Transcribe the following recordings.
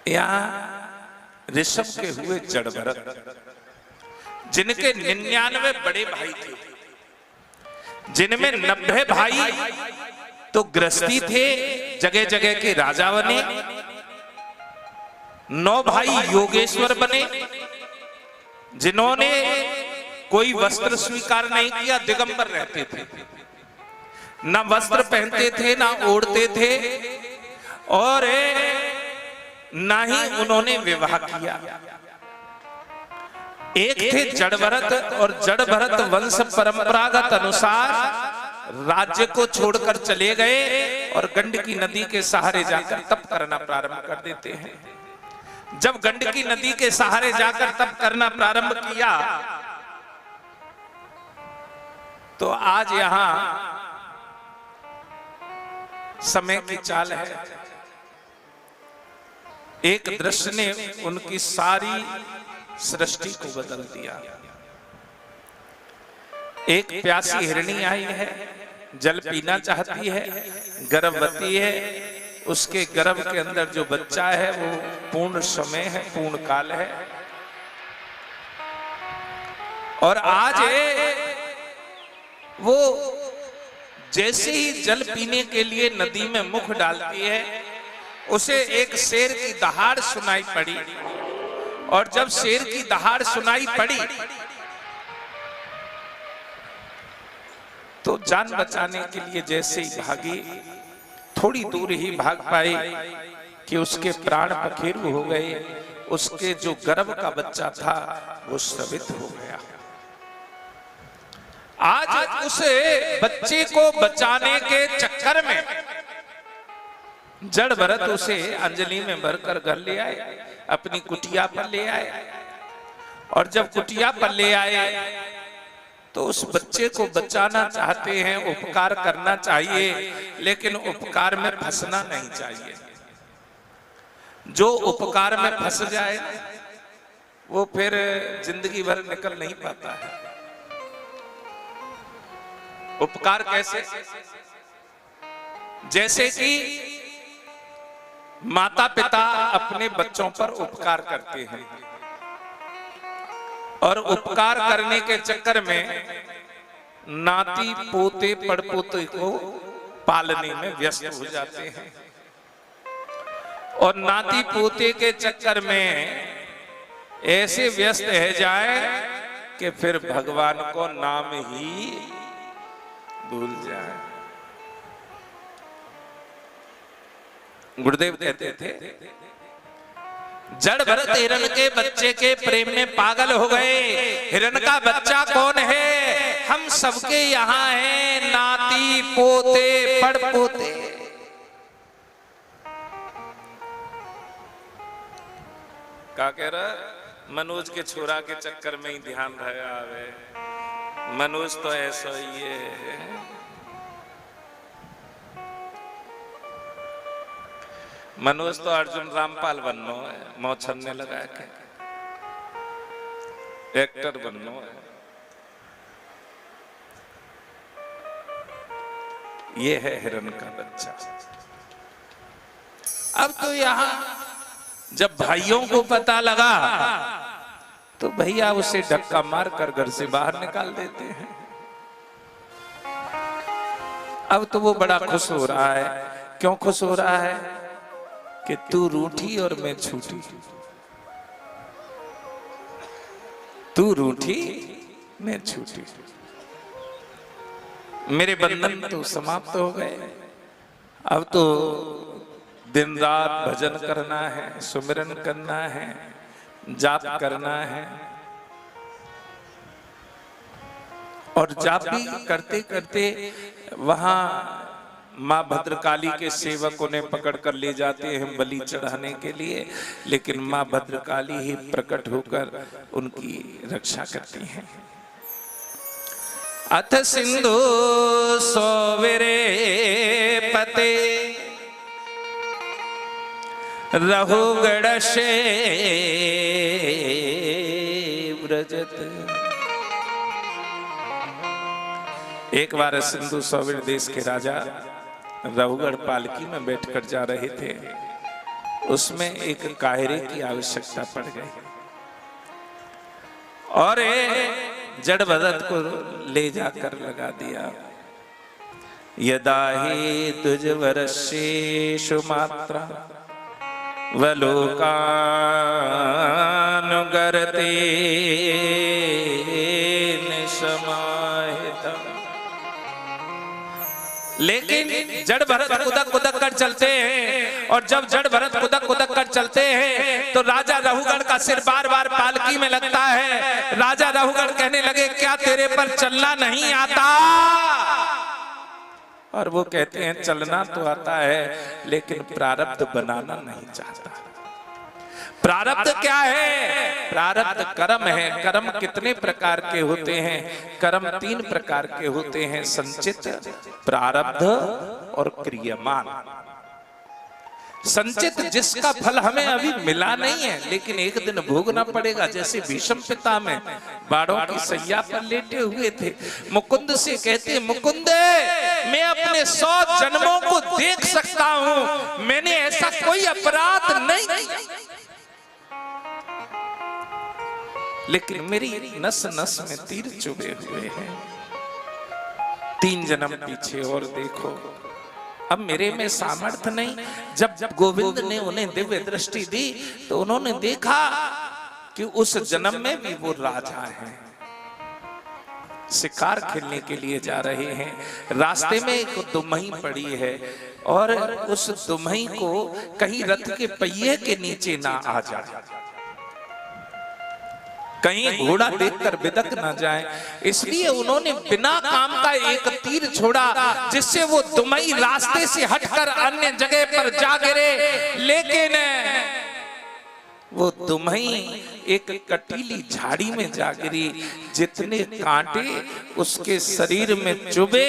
यहाँ ऋषभ के हुए जड़ भरत, जिनके 99 बड़े भाई थे, जिनमें 90 भाई तो गृहस्थी थे, जगह जगह के राजा बने, 9 भाई योगेश्वर बने, जिन्होंने कोई वस्त्र स्वीकार नहीं किया, दिगंबर रहते थे, ना वस्त्र पहनते थे, ना ओढ़ते थे, और ना ही उन्होंने विवाह किया। एक थे जड़ भरत, और जड़ भरत वंश परंपरागत अनुसार राज्य को छोड़कर चले गए और गंडकी नदी के सहारे जाकर तप करना प्रारंभ कर देते हैं। जब गंडकी नदी के सहारे जाकर तप करना प्रारंभ किया तो आज यहां समय की चाल है, एक दृश्य ने उनकी सारी सृष्टि को बदल दिया। एक प्यासी हिरणी आई है, जल पीना चाहती है, गर्भवती है, उसके गर्भ के अंदर जो बच्चा है वो पूर्ण समय है, पूर्ण काल है, और आज वो जैसे ही जल पीने के लिए नदी में मुख डालती है, उसे एक शेर की दहाड़ सुनाई पड़ी, और जब शेर की दहाड़ सुनाई पड़ी तो जान बचाने के लिए जैसे ही भागी, थोड़ी दूर ही भाग पाई कि उसके प्राण पखेरु हो गए, उसके जो गर्भ का बच्चा था वो श्रवित हो गया। आज उस बच्चे को बचाने के चक्कर में जड़ भरत उसे अंजलि में भरकर घर ले आए, अपनी कुटिया पर ले आए, और जब कुटिया पर ले आए तो उस बच्चे को बचाना चाहते हैं, उपकार करना चाहिए, लेकिन उपकार में फंसना नहीं चाहिए। जो उपकार में फंस जाए वो फिर जिंदगी भर निकल नहीं पाता है। उपकार कैसे? जैसे कि माता पिता अपने बच्चों पर उपकार करते हैं, और उपकार करने के चक्कर में नाती पोते पड़पोते को पालने में व्यस्त हो जाते हैं, और नाती पोते के चक्कर में ऐसे व्यस्त रह जाए कि फिर भगवान को नाम ही भूल जाए। गुरुदेव कहते थे, जड़ भरत हिरण के बच्चे के प्रेम में पागल हो गए। हिरण का बच्चा कौन है? हम सबके यहाँ है, नाती पोते पड़पोते। क्या कह रहा? मनोज के छोरा के चक्कर में ही ध्यान रहा है। मनोज तो ऐसा ही है, मनोज तो अर्जुन रामपाल बननो है, मौछन्ने लगा के एक्टर बननो है। ये है हिरण का बच्चा। अब तो यहां जब भाइयों को पता लगा तो भैया उसे धक्का मारकर घर से बाहर निकाल देते हैं। अब तो वो बड़ा खुश हो रहा है। क्यों खुश हो रहा है? कि तू रूठी और मैं छूटी, तू रूठी मैं छूटी, मेरे बंधन तो समाप्त हो गए। अब तो दिन रात भजन करना है, सुमिरन करना है, जाप करना है, और जाप भी करते करते वहां माँ भद्रकाली के सेवकों ने पकड़कर ले जाते हैं बलि चढ़ाने के लिए, लेकिन माँ भद्रकाली ही प्रकट होकर उनकी रक्षा करती हैं। अथ सिंधु सोविरे पते रहुगढ़ से व्रजत। एक बार सिंधु सौवीर देश के राजा रहुगढ़ पालकी में बैठकर जा रहे थे। उसमें एक काहिरे की आवश्यकता पड़ गई और जड़ भरत को ले जाकर लगा दिया। यदा ही तुझ वर्षेषु मात्रा वलोकानुगरते समाहितम्। लेकिन जड़ भरत कुदक कुदक कर चलते हैं और जब जड़ भरत कुदक कुदक कर चलते हैं तो राजा रहुगण का सिर बार बार पालकी में लगता है। राजा रहुगण कहने लगे क्या तेरे पर चलना नहीं आता? और वो कहते हैं चलना तो आता है लेकिन प्रारब्ध बनाना नहीं चाहता। प्रारब्ध क्या है? प्रारब्ध कर्म है। कर्म कितने प्रकार के होते हैं? कर्म 3 प्रकार के होते हैं, संचित, प्रारब्ध और क्रियमान। संचित जिसका फल हमें अभी मिला नहीं है लेकिन एक दिन भोगना पड़ेगा। जैसे भीष्म पितामह बाड़ों की सैया पर लेटे हुए थे, मुकुंद से कहते मुकुंद मैं अपने 100 जन्मों को देख सकता हूं, मैंने ऐसा कोई अपराध नहीं किया, लेकिन मेरी नस नस में तीर चुभे हुए हैं। 3 जन्म पीछे और देखो, अब मेरे में सामर्थ्य नहीं। जब गोविंद ने उन्हें दिव्य दृष्टि दी तो उन्होंने देखा कि उस जन्म में भी वो राजा हैं, शिकार खेलने के लिए जा रहे हैं। रास्ते में एक दुमही पड़ी है और उस दुमही को कहीं रथ के पहिए के नीचे ना आ जाए, कहीं घोड़ा देखकर बिदक ना जाए, इसलिए उन्होंने बिना काम का एक तीर छोड़ा जिससे वो दुमही रास्ते से हटकर अन्य जगह पर जा गिरे। लेकिन वो दुमही एक कटीली झाड़ी में जा गिरी। जितने कांटे उसके शरीर में चुभे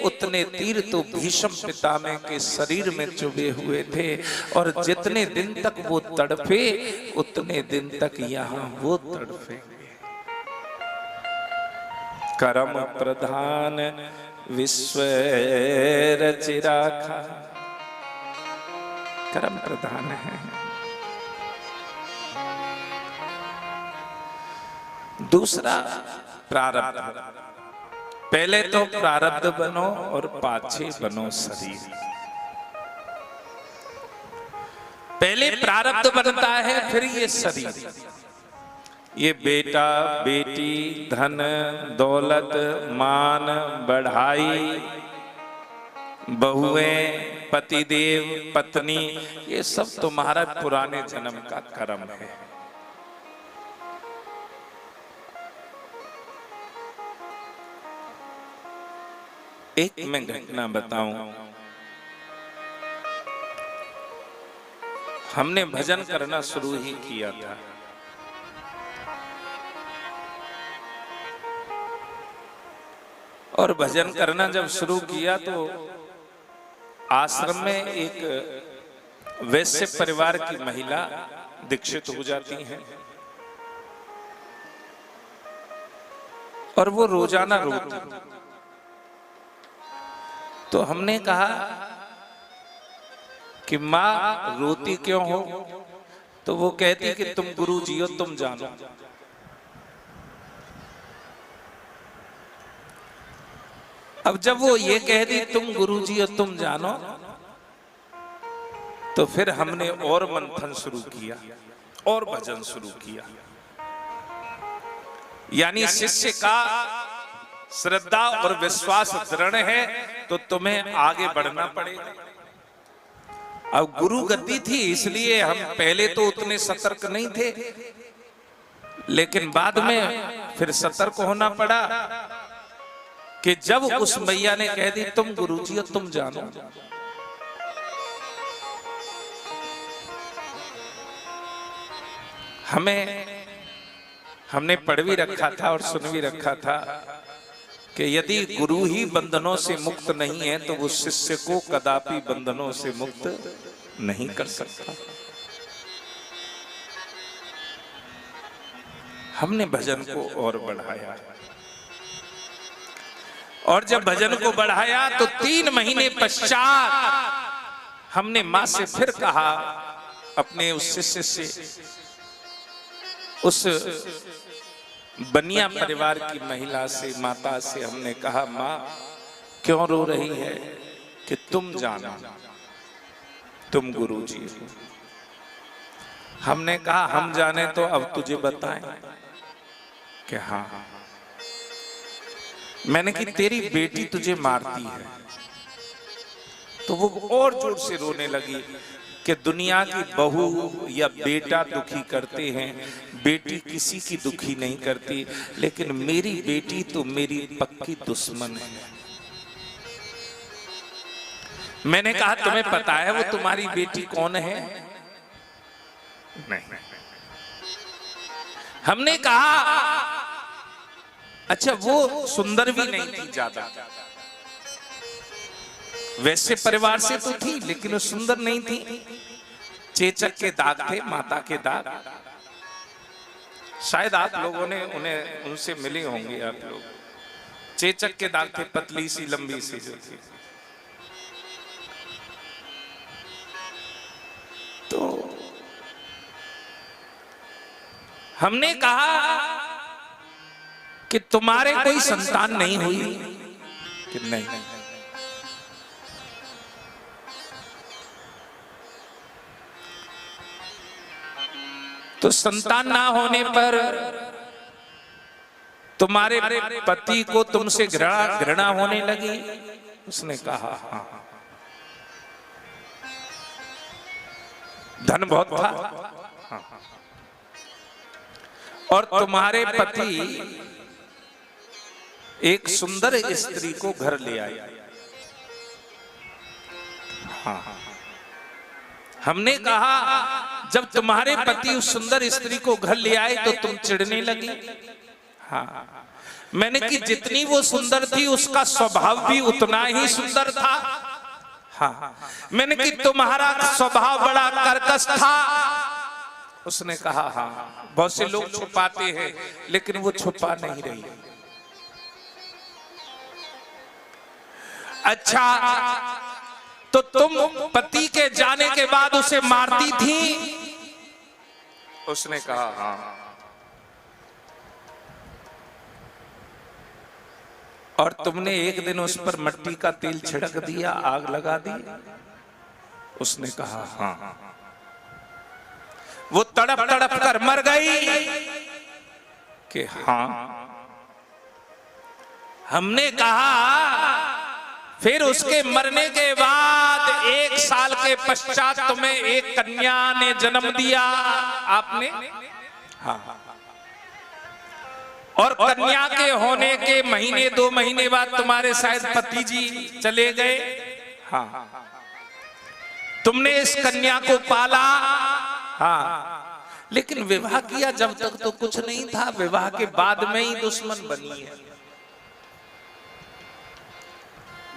उतने तीर तो भीष्म पितामह के शरीर में चुभे हुए थे और जितने दिन तक वो तड़फे उतने दिन तक यहाँ वो तड़फे। कर्म प्रधान विश्व रचिराखा, कर्म प्रधान है। दूसरा प्रारब्ध। पहले तो प्रारब्ध बनो और पाछे बनो शरीर। पहले प्रारब्ध बनता है फिर ये शरीर। ये बेटा बेटी धन दौलत मान बढ़ाई बहुएं पतिदेव पत्नी ये सब तुम्हारा पुराने जन्म का कर्म है। एक मैं घटना बताऊं। हमने भजन करना शुरू ही किया था। और भजन करना जब शुरू किया तो आश्रम में एक वैश्य परिवार की महिला दीक्षित हो जाती हैं और वो रोजाना रोती। तो हमने कहा कि माँ रोती क्यों हो? तो वो कहती कि तुम गुरु जी हो, तुम जानो। अब जब वो ये कह दी तुम गुरु जी हो तुम जानो, तो फिर हमने और मंथन शुरू किया और भजन शुरू किया। यानी शिष्य का श्रद्धा और विश्वास दृढ़ है तो तुम्हें आगे बढ़ना पड़ेगा। अब गुरु गद्दी थी इसलिए हम पहले तो उतने सतर्क नहीं थे, लेकिन बाद में फिर सतर्क होना पड़ा कि जब उस मैया ने कह दी तुम गुरुजी हो तुम जानो, हमने पढ़ भी रखा था और सुन भी रखा था कि यदि गुरु ही बंधनों से मुक्त नहीं है तो वो शिष्य को कदापि बंधनों से मुक्त नहीं कर सकता। हमने भजन को और बढ़ाया और जब भजन को बढ़ाया तो 3 महीने पश्चात हमने मां से फिर कहा, अपने उस शिष्य से, उस बनिया परिवार की महिला से, माता से हमने कहा, माँ क्यों रो रही है? कि तुम जानो, तुम गुरुजी हो। हमने कहा हम जाने तो अब तुझे बताएं। कि हाँ। मैंने कि तेरी बेटी तुझे मारती है। तो वो और जोर से रोने लगी कि दुनिया की बहू या बेटा दुखी करते हैं, बेटी किसी की दुखी नहीं करती, लेकिन मेरी बेटी तो मेरी पक्की दुश्मन है। मैंने कहा तुम्हें पता है वो तुम्हारी बेटी कौन है? नहीं। हमने कहा अच्छा वो सुंदर भी नहीं थी ज्यादा, वैसे परिवार से तो थी लेकिन वो सुंदर नहीं थी। चेचक के दाग थे, माता के दाग। शायद आप लोगों ने उनसे मिले होंगे आप लोग। चेचक के दाग थे, पतली सी लंबी सी जो थी। तो हमने कहा कि तुम्हारे कोई संतान नहीं हुई? कि नहीं। तो संतान ना होने पर तुम्हारे पति को तुमसे घृणा होने लगी? उसने कहा हाँ। धन बहुत था और तुम्हारे पति एक सुंदर स्त्री को घर ले आए। हाँ। हमने कहा जब तुम्हारे पति उस सुंदर स्त्री को घर ले आए तो तुम चिढ़ने लगी? हाँ। मैंने कि जितनी वो सुंदर थी उसका स्वभाव भी उतना ही सुंदर था। हाँ। मैंने कि तुम्हारा स्वभाव बड़ा कर्कश था। उसने कहा हाँ। बहुत से लोग छुपाते हैं लेकिन वो छुपा नहीं रही। अच्छा तो तुम पति के जाने के बाद उसे मारती थी? उसने कहा हाँ। और तुमने एक दिन उस पर मिट्टी का तेल छिड़क दिया, आग लगा दी? उसने कहा हाँ। वो तड़प तड़प कर मर गई? कि हाँ। हमने कहा फिर उसके मरने के बाद 1 साल के पश्चात तुम्हें एक कन्या ने जन्म दिया? आपने हाँ। और कन्या के होने के महीने 2 महीने बाद तुम्हारे शायद पति जी चले गए? हाँ। तुमने इस कन्या को पाला? हाँ। लेकिन विवाह किया जब तक तो कुछ नहीं था, विवाह के बाद में ही दुश्मन बनी है।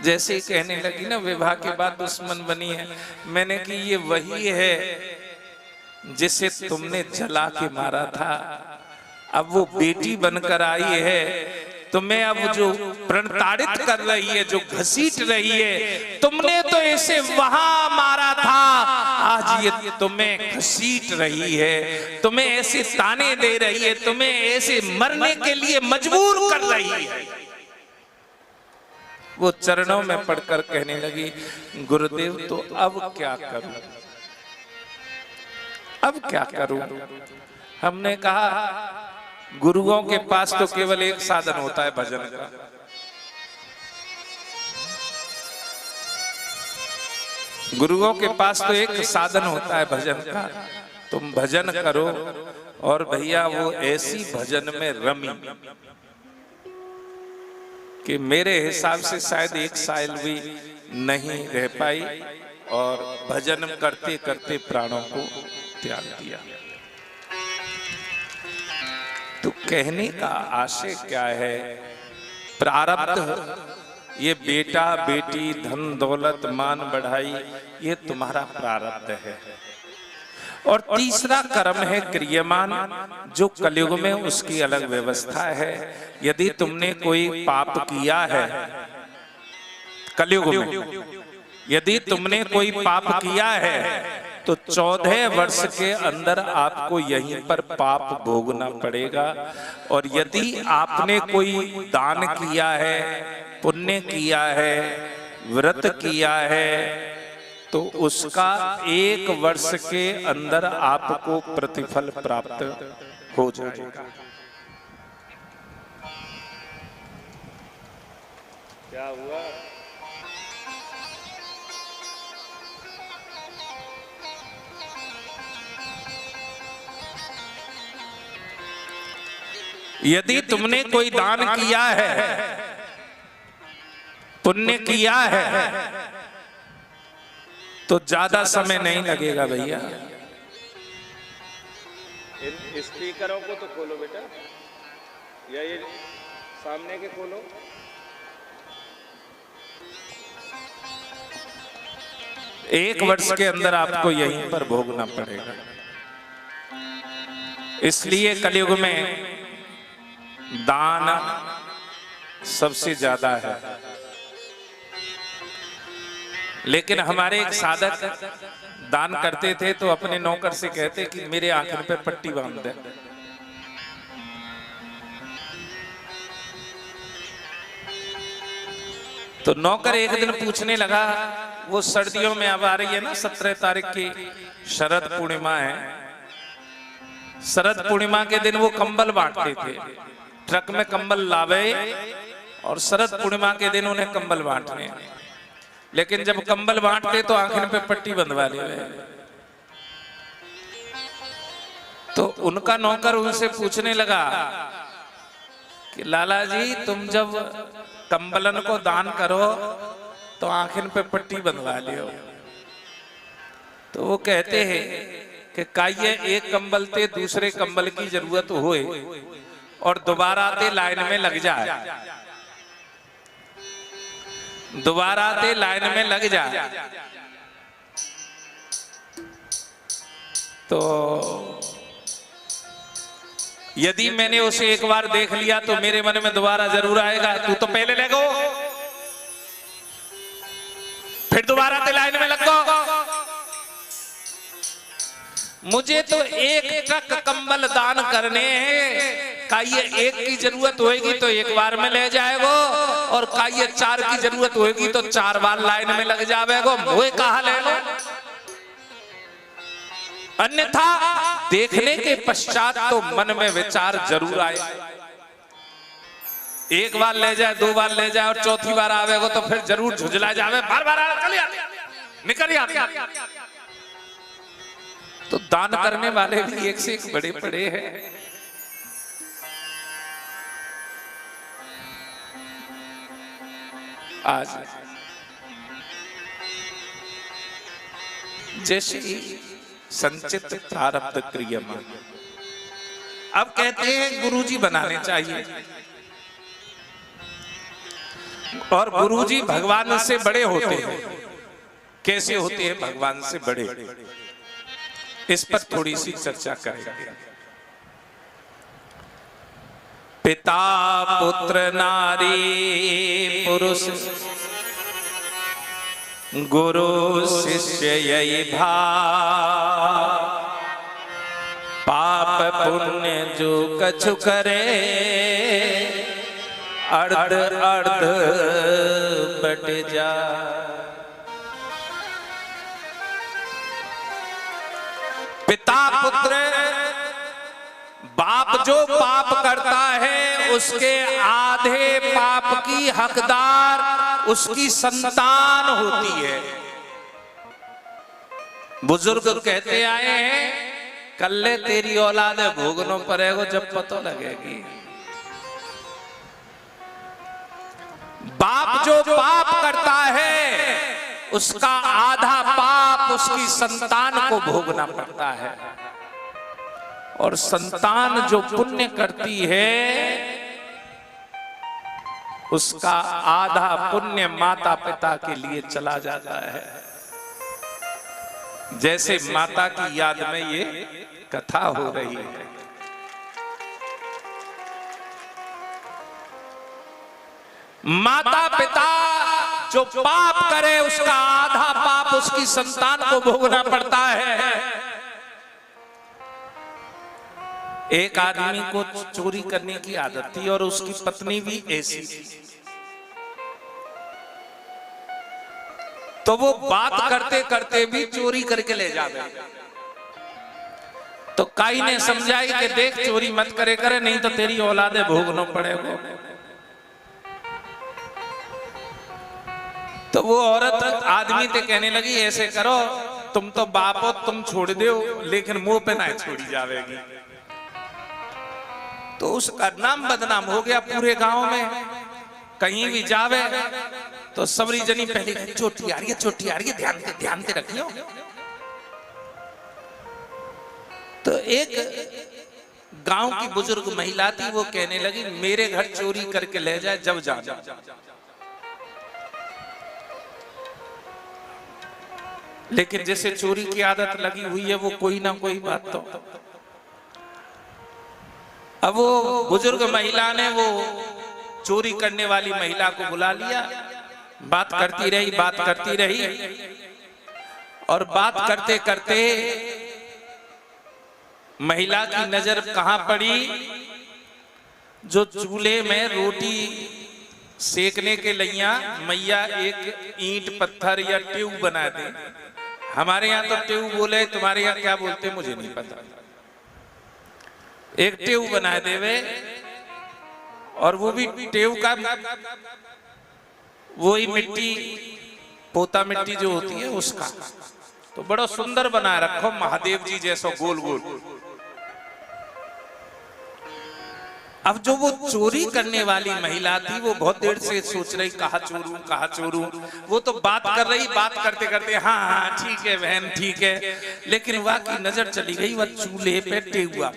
जैसे ही कहने लगी ना विवाह के बाद दुश्मन बनी है, मैंने कि ये वही है जिसे तुमने जला के मारा था। अब वो बेटी बनकर आई है, तुम्हें अब जो प्रताड़ित कर रही है, जो घसीट रही है, तुमने तो इसे वहां मारा था, आज ये तुम्हें घसीट रही है, तुम्हें ऐसे ताने दे रही है, तुम्हें ऐसे मरने के लिए मजबूर कर रही है। वो चरणों में पड़कर कहने लगी गुरुदेव तो अब क्या करूं? अब क्या करूं? हमने कहा गुरुओं के पास तो केवल एक साधन होता है भजन का। गुरुओं के पास तो एक साधन होता है भजन का। तुम भजन करो और भैया वो ऐसी भजन में रमी कि मेरे हिसाब से शायद 1 साल भी नहीं रह पाई और भजन करते करते प्राणों को त्याग दिया। तो कहने का आशय क्या है? प्रारब्ध, ये बेटा बेटी धन दौलत मान बढ़ाई, ये तुम्हारा प्रारब्ध है। और तीसरा कर्म है क्रियमान, जो कलयुग में उसकी अलग व्यवस्था है। यदि तुमने कोई पाप किया है कलयुग में, यदि तुमने कोई पाप किया है तो 14 वर्ष के अंदर आपको यहीं पर पाप भोगना पड़ेगा। और यदि आपने कोई दान किया है, पुण्य किया है, व्रत किया है, तो उसका 1 वर्ष के अंदर आपको प्रतिफल प्राप्त हो जाएगा। क्या हुआ? यदि तुमने कोई दान किया है, पुण्य किया है, तो ज्यादा समय नहीं लगेगा भैया। इन स्पीकरों को तो खोलो बेटा, या ये सामने के खोलो। एक वर्ष के अंदर आपको यहीं पर भोगना पड़ेगा। इसलिए कलयुग में दान सबसे ज्यादा है। लेकिन हमारे एक साधक दान करते थे तो अपने नौकर से कहते कि मेरे आंखों पे पट्टी बांध दे। तो नौकर एक दिन पूछने लगा, वो सर्दियों में अब आ रही है ना, 17 तारीख की शरद पूर्णिमा है। शरद पूर्णिमा के दिन वो कंबल बांटते थे, ट्रक में कंबल लावे और शरद पूर्णिमा के दिन उन्हें कंबल बांटने। लेकिन जब कंबल बांटते तो आंखों पे पट्टी बंधवा ले। तो उनका नौकर उनसे पूछने लगा कि लाला जी, तुम जब कंबलन को दान करो तो आंखों पे पट्टी बंधवा लियो। तो वो कहते हैं कि काये एक कंबल ते दूसरे कंबल की जरूरत होए और दोबारा ते लाइन में लग जाए, दोबारा ते लाइन में लग जाए। तो यदि मैंने उसे एक बार देख लिया तो मेरे मन में दोबारा जरूर आएगा, तू तो पहले ले गो, फिर दोबारा ते लाइन में लग गो। मुझे तो एक ट्रक कंबल दान करने हैं, का ये एक की जरूरत होगी तो एक बार में ले जाएगो, और का ये 4 की जरूरत होगी तो 4 बार लाइन में लग जाएगो। वो कहा ले लो, अन्यथा देखने के पश्चात तो मन में विचार जरूर आए। एक बार ले जाए, 2 बार ले जाए और चौथी बार आवेगो तो फिर जरूर झुझला जावे, बार बार निकल आते। तो दान करने वाले भी एक से एक बड़े बड़े हैं। आज जैसे संचित प्रारब्ध क्रियमान, अब कहते हैं गुरुजी बनाने चाहिए, और गुरुजी भगवान से बड़े होते हैं। कैसे होते हैं भगवान से बड़े, इस पर थोड़ी सी चर्चा करेंगे। पिता पुत्र नारी पुरुष गुरु शिष्य यही भाव, पाप पुण्य जो कछु करे अर्ध अर्ध बट जा। पिता पुत्र, बाप जो पाप करता है उसके आधे पाप की हकदार उसकी संतान होती है। बुजुर्ग कहते आए हैं, कल्ले तेरी औलाद भोगनों पड़ेगो जब पता लगेगी। बाप जो पाप करता है उसका आधा पाप उसकी संतान को भोगना पड़ता है, और संतान जो पुण्य करती है उसका आधा पुण्य माता पिता के लिए चला जाता है। जैसे माता की याद में ये कथा हो रही है। माता पिता जो पाप करे उसका आधा पाप उसकी संतान को भोगना पड़ता है। एक आदमी को चोरी करने की आदत थी और उसकी पत्नी भी ऐसी थी, तो वो बात करते करते भी चोरी करके ले जावे। तो काई ने समझाई कि देख चोरी मत करे करे, नहीं तो तेरी औलादे भोगना पड़ेगा। तो वो औरत आदमी से कहने लगी ऐसे करो, तुम तो बाप हो, तुम छोड़ दो, लेकिन मुंह पे ना छोड़ी जावेगी। तो उसका नाम बदनाम हो गया पूरे गांव में। कहीं भी जावे तो सबरी जनी पहले चोटी आ रही है, चोटी आ रही है, ध्यान से रखियो। तो एक गांव की बुजुर्ग महिला थी, वो कहने लगी मेरे घर चोरी करके ले जाए जब जाना। लेकिन जैसे चोरी की आदत लगी हुई है वो कोई ना कोई बात तो। अब वो बुजुर्ग महिला ने वो चोरी करने वाली महिला को बुला लिया, बात करती रही और बात करते करते महिला की नजर कहां पड़ी, जो चूल्हे में रोटी सेकने के लिए मैया एक ईंट पत्थर या ट्यूब बना दे। हमारे यहाँ तो ट्यूब बोले, तुम्हारे यहाँ क्या बोलते मुझे नहीं पता। एक ट्यूब बना देवे और वो भी ट्यूब का वही मिट्टी, पोता मिट्टी जो होती है उसका, तो बड़ा सुंदर बना रखो महादेव जी जैसा गोल गोल। अब जो वो चोरी करने वाली महिला थी वो बहुत देर से सोच रही कहाँ चोरूं। वो तो बात कर रही, बात करते करते हाँ ठीक है बहन ठीक है, लेकिन वह की नजर चली गई वह चूल्हे पे टेहुआ।